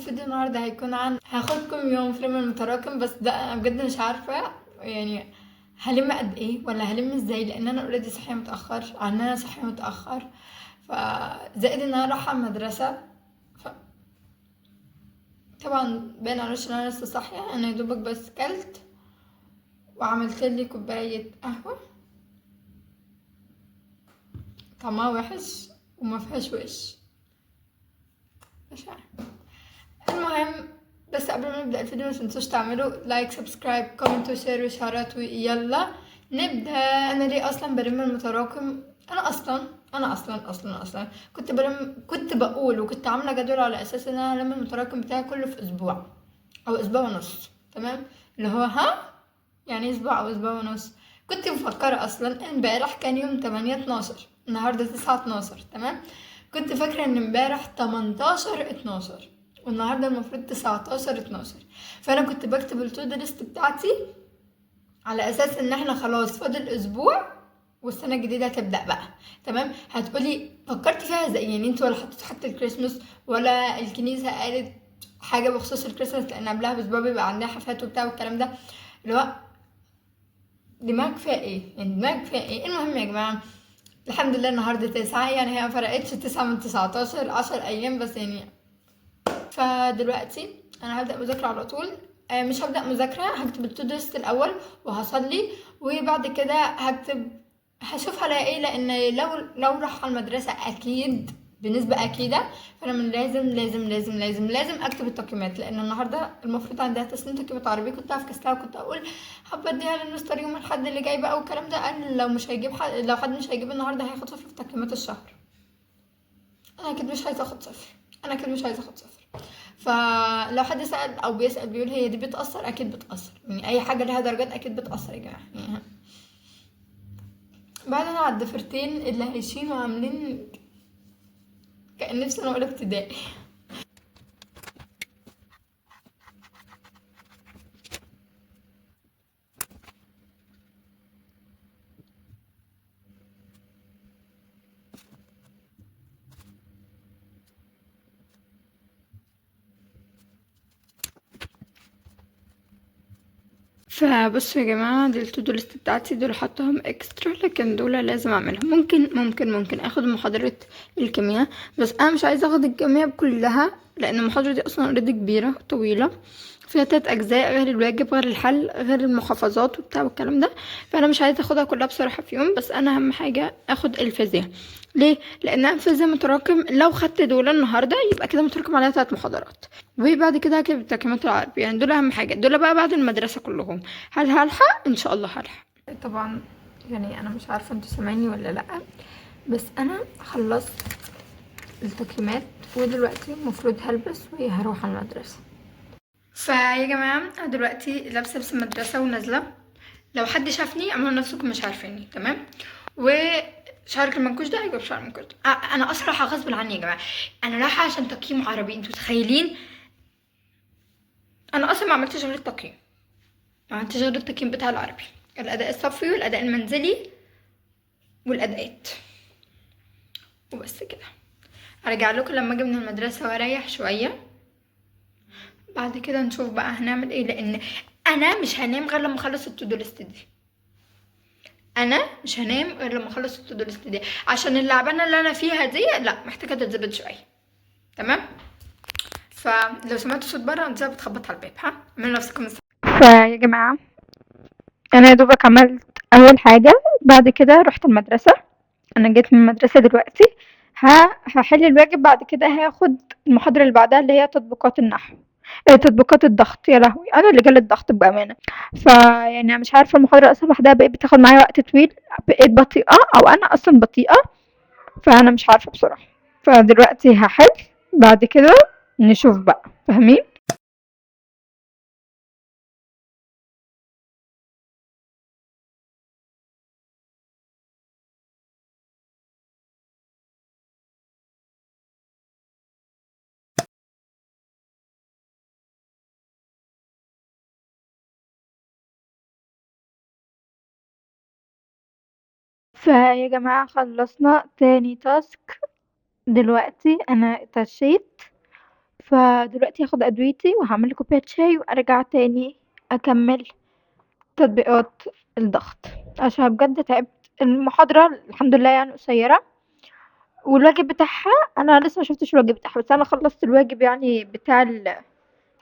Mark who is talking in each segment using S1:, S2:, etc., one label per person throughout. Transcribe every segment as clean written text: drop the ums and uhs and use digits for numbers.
S1: الفيديو النهارده هيكون عن هاخدكم يوم فيلم المتراكم، بس ده انا بجد مش عارفه يعني هلم قد ايه ولا هلم ازاي، لان انا اوريدي صاحيه متاخر عن ان انا صاحيه متاخر، زائد ان انا رايحه المدرسه. ف طبعا باين على وشي ان انا لسه صاحيه. انا يا دوبك بس كلت وعملت لي كوبايه قهوه طعمها وحش وما فيهاش وش، مش عارفه. المهم، بس قبل ما نبدأ الفيديو متنسوش تعملوا لايك سبسكرايب كومنت وشير وشارات، ويلا نبدأ. انا ليه اصلا برم المتراكم؟ انا اصلا كنت بقول وكنت عامله جدول على اساس ان انا هلم المتراكم بتاعي كله في اسبوع او اسبوع ونص. تمام، اللي هو يعني اسبوع او اسبوع ونص. كنت مفكره اصلا امبارح كان يوم 8/12، النهارده 9/12. تمام، كنت فاكره ان امبارح 18/12 والنهارده المفروض 19/12. فانا كنت بكتب التو دو ليست بتاعتي على اساس ان احنا خلاص فاضل اسبوع والسنه الجديده هتبدا بقى. تمام، هتقولي فكرت فيها ازاي؟ يعني انت ولا حطيت حتى الكريسماس ولا الكنيسه قالت حاجه بخصوص الكريسماس، لان قبلها باسبوع بيبقى عندها حفلات وبتاع والكلام ده. اللي هو دماغك فيها ايه؟ يعني دماغك فيها ايه؟ المهم يا جماعه، الحمد لله النهارده 9، يعني هي مفرقتش 9 من 19، 10 ايام بس يعني. فدلوقتي انا هبدأ مذاكرة على طول. مش هبدأ مذاكرة، هكتب التو ليست الاول وهصلي، وبعد كده هشوف هلاقي ايه، لان لو راح على المدرسة اكيد بنسبة اكيدة، فانا من لازم اكتب التقييمات، لان النهارده المفروض عندها تسليم تقييمات عربي. كنت هفكسلها وكنت اقول حابه اديها للمستر يوم الاحد اللي جاي بقى والكلام ده. قال لو حد مش هيجيب النهارده هياخد صفر في تقييمات الشهر. انا اكيد مش عايزه اخد صفر، فلو حد سأل او بيسأل بيقول هي دي بتأثر، اكيد بتأثر. يعني اي حاجة لها درجات اكيد بتأثر يا جماعة. يعني بعدين على الضفيرتين اللي عايشين وعاملين كأن في سنة اولى ابتدائي. فبصوا يا جماعة، دي التو ليست بتاعتي، دول حطهم اكسترا لكن دول لازم اعملهم. ممكن اخد محاضرة الكيمياء، بس انا مش عايزة اخد الكيمياء كلها لان المحاضرة دي اصلا اوريدي كبيرة طويلة، فيها 3 اجزاء غير الواجب غير الحل غير المحافظات وبتاع والكلام ده. فانا مش عايزة اخدها كلها بصراحة في يوم، بس انا اهم حاجة اخد الفيزياء. ليه؟ لان الفيزياء متراكم، لو خدت دول النهارده يبقى كده متراكم عليها 3 محاضرات، وبعد كده هكتب التكليمات العربي. يعني دول اهم حاجه، دول بقى بعد المدرسه كلهم. هل هلحق؟ ان شاء الله هلحق طبعا. يعني انا مش عارفه انتوا سامعيني ولا لا، بس انا خلصت التكليمات ودلوقتي المفروض هلبس وهروح على المدرسه. فيا جماعه انا دلوقتي لابسه لبس المدرسه ونازله. لو حد شافني اعملوا نفسكم مش عارفيني. تمام، وشعرك المنكوش ده هيبقى بشعر المنكوش ده. انا اصلا رايحه غصب عني يا جماعه، انا رايحه عشان تقييم عربي. انتوا متخيلين؟ انا اصلا ما عملتش غير التقييم، ما عملتش غير التقييم بتاع العربي، الاداء الصفي والاداء المنزلي والاداءات، وبس كده. ارجع لكم لما اجي من المدرسه واريح شويه، بعد كده نشوف بقى هنعمل ايه، لان انا مش هنام غير لما اخلص التو دو ليست دي. انا مش هنام غير لما اخلص التو دو ليست دي، عشان اللعبانه اللي انا فيها دي لا محتاجه تتظبط شويه. تمام، فلو سمعتوا صوت بره انت بتخبط على الباب، اعملوا نفسكم فيا جماعه انا يا دوبك عملت اول حاجه، بعد كده رحت المدرسه. انا جيت من المدرسه دلوقتي، هحل الواجب، بعد كده هاخد المحاضره اللي بعدها اللي هي تطبيقات النحو. تطبيقات الضغط، يا لهوي انا اللي جالي الضغط بامانه. فيعني أنا مش عارفه المحاضره اصلا لوحدها بقت بتاخد معايا وقت طويل، بقيت بطيئه او انا اصلا بطيئه، فانا مش عارفه بصراحه. فدلوقتي هحل، بعد كده نشوف بقى، فاهمين؟ فيا جماعه خلصنا تاني تاسك. دلوقتي انا اتعشيت، فدلوقتي هاخد ادويتي وهعمل لي كوبايه شاي وارجع تاني اكمل تطبيقات الضغط، عشان بجد تعبت. المحاضره الحمد لله يعني قصيره، والواجب بتاعها انا لسه ما شفتش الواجب بتاعها، بس انا خلصت الواجب يعني بتاع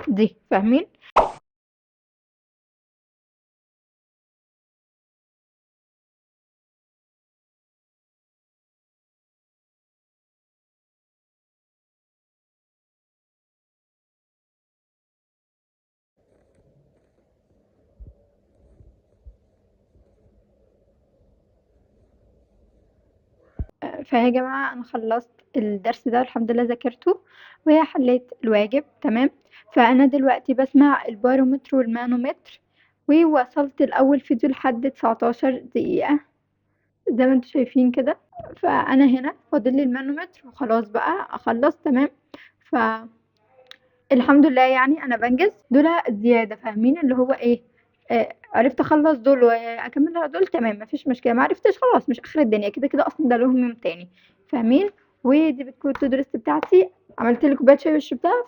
S1: دي، فاهمين؟ فيا جماعة أنا خلّصت الدرس ده الحمد لله ذاكرته، وهي حليت الواجب تمام. فأنا دلوقتي باسمع البارومتر والمانومتر، ووصلت لأول فيديو لحد 19 دقيقة زي ما أنتم شايفين كده. فأنا هنا فاضل لي المانومتر وخلاص بقى أخلّص تمام. ف الحمد لله يعني أنا بانجز، دول زيادة فاهمين اللي هو إيه. عرفت أخلّص دول وأكمّل على دول تمام ما فيش مشكلة، ما عرفتش خلاص مش آخر الدنيا، كده، كده أصلًا ده لهم يوم تاني فاهمين. ودي بتكون to do list بتاعتي، عملت لي كوباية شاي وشربتها،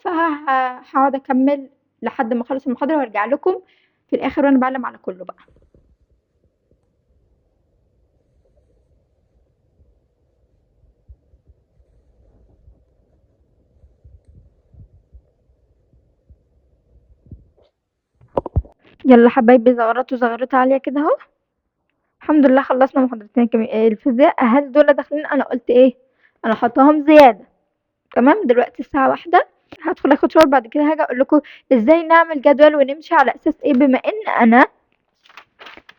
S1: هاقعد أكمّل لحد ما أخلّص المحاضرة وأرجع لكم في الآخر وأنا باعلّم على كُلّه بقى. يالّا حبايبي زغرطوا زغرطة عالية كده أهو. الحمد لله خلّصنا محاضرتين الفيزياء هل دول داخلين أنا قُلت إيه، أنا حاطاهم زيادة تمام. دلوقتي الساعة 13:00 هادخل آخد shower بعد كده هاجي أقول لكم إزاي نعمل جدول ونمشي على أساس إيه، بما إن أنا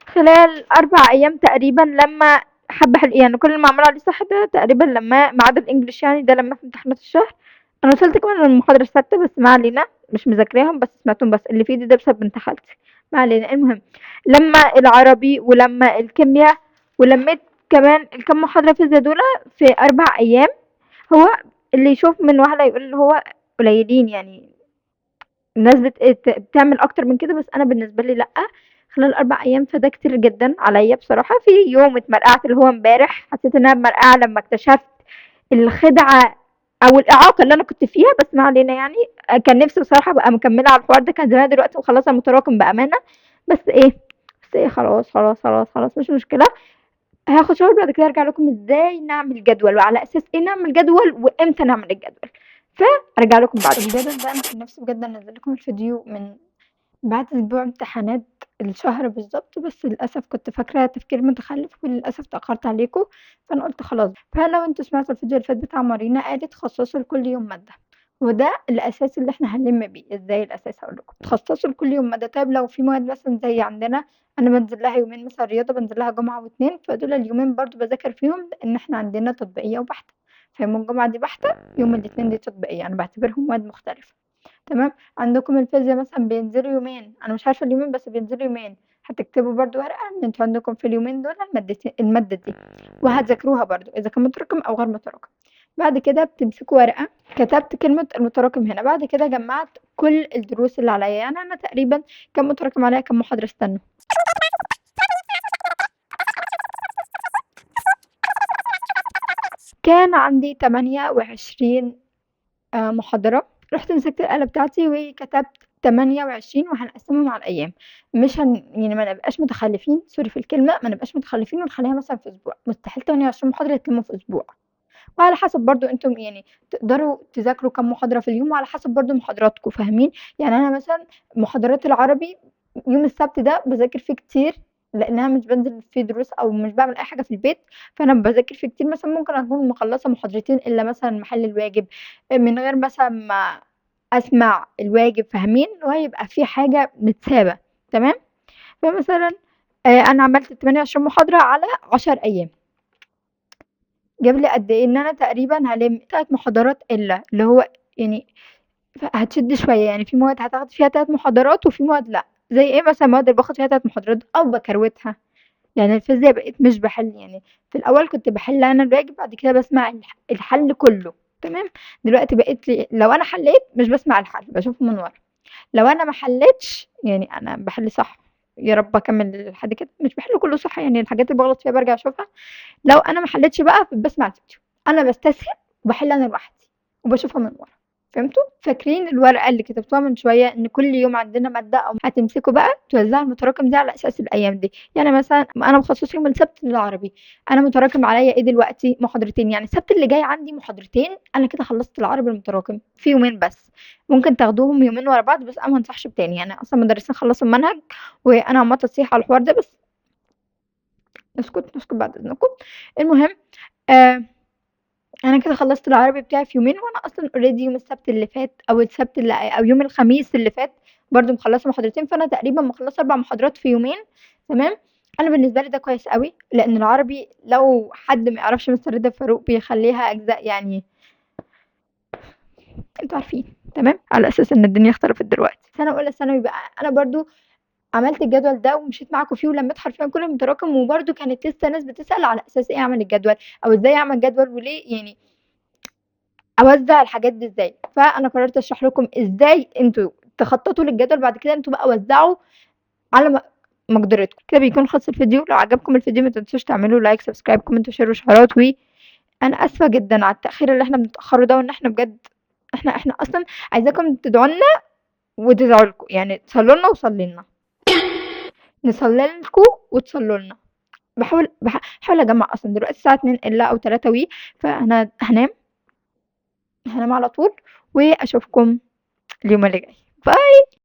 S1: خلال 4 أيام تقريبًا لمّا حبّة يعني كل اللي معمول عليه صح ده تقريبًا لمّاه ما عدا الEnglish يعني ده لمّاه في امتحانات الشهر. أنا وصلت كمان للمحاضرة السادسة بس ما علينا، مش مذاكراهم بس سمعتهم بس، اللي في إيدي ده بسبب بنت خالتي، ما علينا. المهم لمّا العربي ولمّا الكيميا ولمّيت كمان الكام محاضرة فيزيا دُول في 4 أيام. هو اللي يشوف من واحدة يقول اللي هو قليلين يعني، الناس بتعمل أكتر من كده، بس أنا بالنسبة لي لأ. خلال 4 أيام فده كتير جدًا عليّا بصراحة. في يوم اتمرقعت اللي هو امبارح، حسيت إن أنا ممرقعة لمّا اكتشفت الخدعة أو الإعاقة اللي أنا كنت فيها، بس ما علينا يعني. كان نفسي بصراحة أبقى مكملة على الحوار ده، كان زماني دلوقتي مخلصة المتراكم بأمانة. بس إيه خلاص، خلاص، خلاص، خلاص مش مشكلة. هاخد shower بعد كده أرجع لكم إزاي نعمل جدول، وعلى أساس إيه نعمل جدول، وإمتى نعمل الجدول. فأرجع لكم بعدين. الجدول ده أنا كان نفسي بجد أنزل لكم الفيديو من بعد أسبوع امتحانات الشهر بالضبط، بس للأسف كنت فاكرة تفكير متخلف وللأسف اتأخرت عليكم. فأنا قُلت خلاص، فلو أنتم سمعتوا الفيديو اللي فات بتاع مارينا قالت خصصوا لكل يوم مادة، وده الأساس اللي إحنا هنلم بيه. إزاي الأساس هاقول لكم، تخصصوا لكل يوم مادة. طيب لو في مواد مثلًا زي عندنا أنا بانزل لها يومين مثلًا رياضة بانزل لها جمعة واتنين، فدول اليومين برضه باذاكر فيهم لإن إحنا عندنا تطبيقية وبحتة، فيوم الجمعة دي بحتة، يوم الاتنين دي تطبيقية، أنا باعتبرهم مواد مختلفة تمام. عندكم الفيزيا مثلًا بينزلوا يومين، أنا مش عارفة اليومين بس بينزلوا يومين، هتكتبوا برضه ورقة إن أنتم عندكم في اليومين دول المادة دي، وهتذاكروها برضه إذا كان متراكم أو غير متراكم. بعد كده بتمسكوا ورقة كتبت كلمة المتراكم هنا، بعد كده جمعت كل الدروس اللي عليَّ، يعني أنا تقريبًا كان متراكم عليَّ كام محاضرة استنوا. كان عندي 28 محاضرة. رُحت مسكت الآلة بتاعتي وكتبت 28 وهنقسمهم على الأيام، مش يعني ما نبقاش متخلفين سوري في الكلمة، ما نبقاش متخلفين ونخليها مثلًا في أسبوع، مستحيل 28 محاضرة يتلموا في أسبوع. وعلى حسب برضه أنتم يعني تقدروا تذاكروا كام محاضرة في اليوم، وعلى حسب برضه محاضراتكم فاهمين. يعني أنا مثلًا محاضرات العربي يوم السبت ده باذاكر فيه كتير، لإن أنا مش بانزل فيه دروس أو مش باعمل أي حاجة في البيت، فأنا باذاكر فيه كتير. مثلًا ممكن أكون مخلصة محاضرتين إلا مثلًا محل الواجب، من غير مثلًا ما أسمع الواجب فاهمين، وهيبقى في حاجة متسابة تمام. فمثلًا أنا عملت 28 محاضرة على 10 أيام. جاب لي قد إيه، إن أنا تقريبًا هالِم 3 محاضرات إلا، اللي هو يعني هتشد شوية، يعني في مواد هتاخدي فيها 3 محاضرات وفي مواد لأ. زي إيه مثلًا المواد اللي باخد فيها 3 محاضرات أو باكروتها. يعني الفيزيا بقيت مش باحل، يعني في الأول كنت باحل أنا الواجب بعد كده باسمع الحل كله تمام. دلوقتي بقيت لو أنا حليت مش باسمع الحل، باشوفه من ورا. لو أنا ما حليتش يعني أنا باحل صح، يا رب أكمل لحد كده، مش باحل كله صح يعني الحاجات اللي باغلط فيها بارجع أشوفها. لو أنا ما حليتش بقى باسمع الفيديو، أنا باستسهل وباحل أنا لوحدي وباشوفها من ورا. فهمتوا؟ فاكرين الورقة اللي كتبتوها من شوية إن كل يوم عندنا مادة أو هتمسكوا بقى توزعوا المتراكم دي على أساس الأيام دي. يعني مثلا أنا مخصص يوم السبت للعربي، أنا متراكم عليا إيه دلوقتي؟ محاضرتين، يعني السبت اللي جاي عندي محاضرتين، أنا كده خلصت العربي المتراكم في يومين بس. ممكن تاخدوهم يومين ورا بعض بس أنا ما انصحش بتاني، يعني أصلا المدرسين خلصوا المنهج وأنا عمالة أصيح على الحوار ده بس. نسكت بعد إذنكم. المهم آه انا كده خلصت العربي بتاعي في يومين، وانا اصلا اوريدي يوم السبت اللي فات او السبت اللي او يوم الخميس اللي فات برضو مخلصه محاضرتين، فانا تقريبا مخلصه 4 محاضرات في يومين. تمام. انا بالنسبه لي ده كويس قوي، لان العربي لو حد ما يعرفش مستر رضا فاروق بيخليها اجزاء، يعني انتوا عارفين. تمام، على اساس ان الدنيا اختلفت دلوقتي. سنه اولى ثانوي بقى انا برضو عملت الجدول ده ومشيت معاكم فيه ولميت حرفيا كل المتراكم، وبرضو كانت لسه ناس بتسال على اساس ايه اعمل الجدول او ازاي اعمل جدول وليه، يعني اوزع الحاجات دي ازاي. فانا قررت اشرح لكم ازاي انتوا تخططوا للجدول، بعد كده انتوا بقى وزعوا على مقدرتكم. كده بيكون خلص الفيديو. لو عجبكم الفيديو ما تنسوش تعملوا لايك سبسكرايب كومنت وشير وشعارات. انا اسفه جدا على التاخير اللي احنا بنتاخره ده، وان احنا بجد احنا اصلا عايزاكم تدعوا لنا وتدعوا لكم، يعني تصلوا لنا وصلي لنا، نصلي لكم وتصلوا لنا. بحاول اجمع اصلا دلوقتي الساعه 2 الا او 3 فانا هنام على طول، واشوفكم اليوم اللي جاي. باي.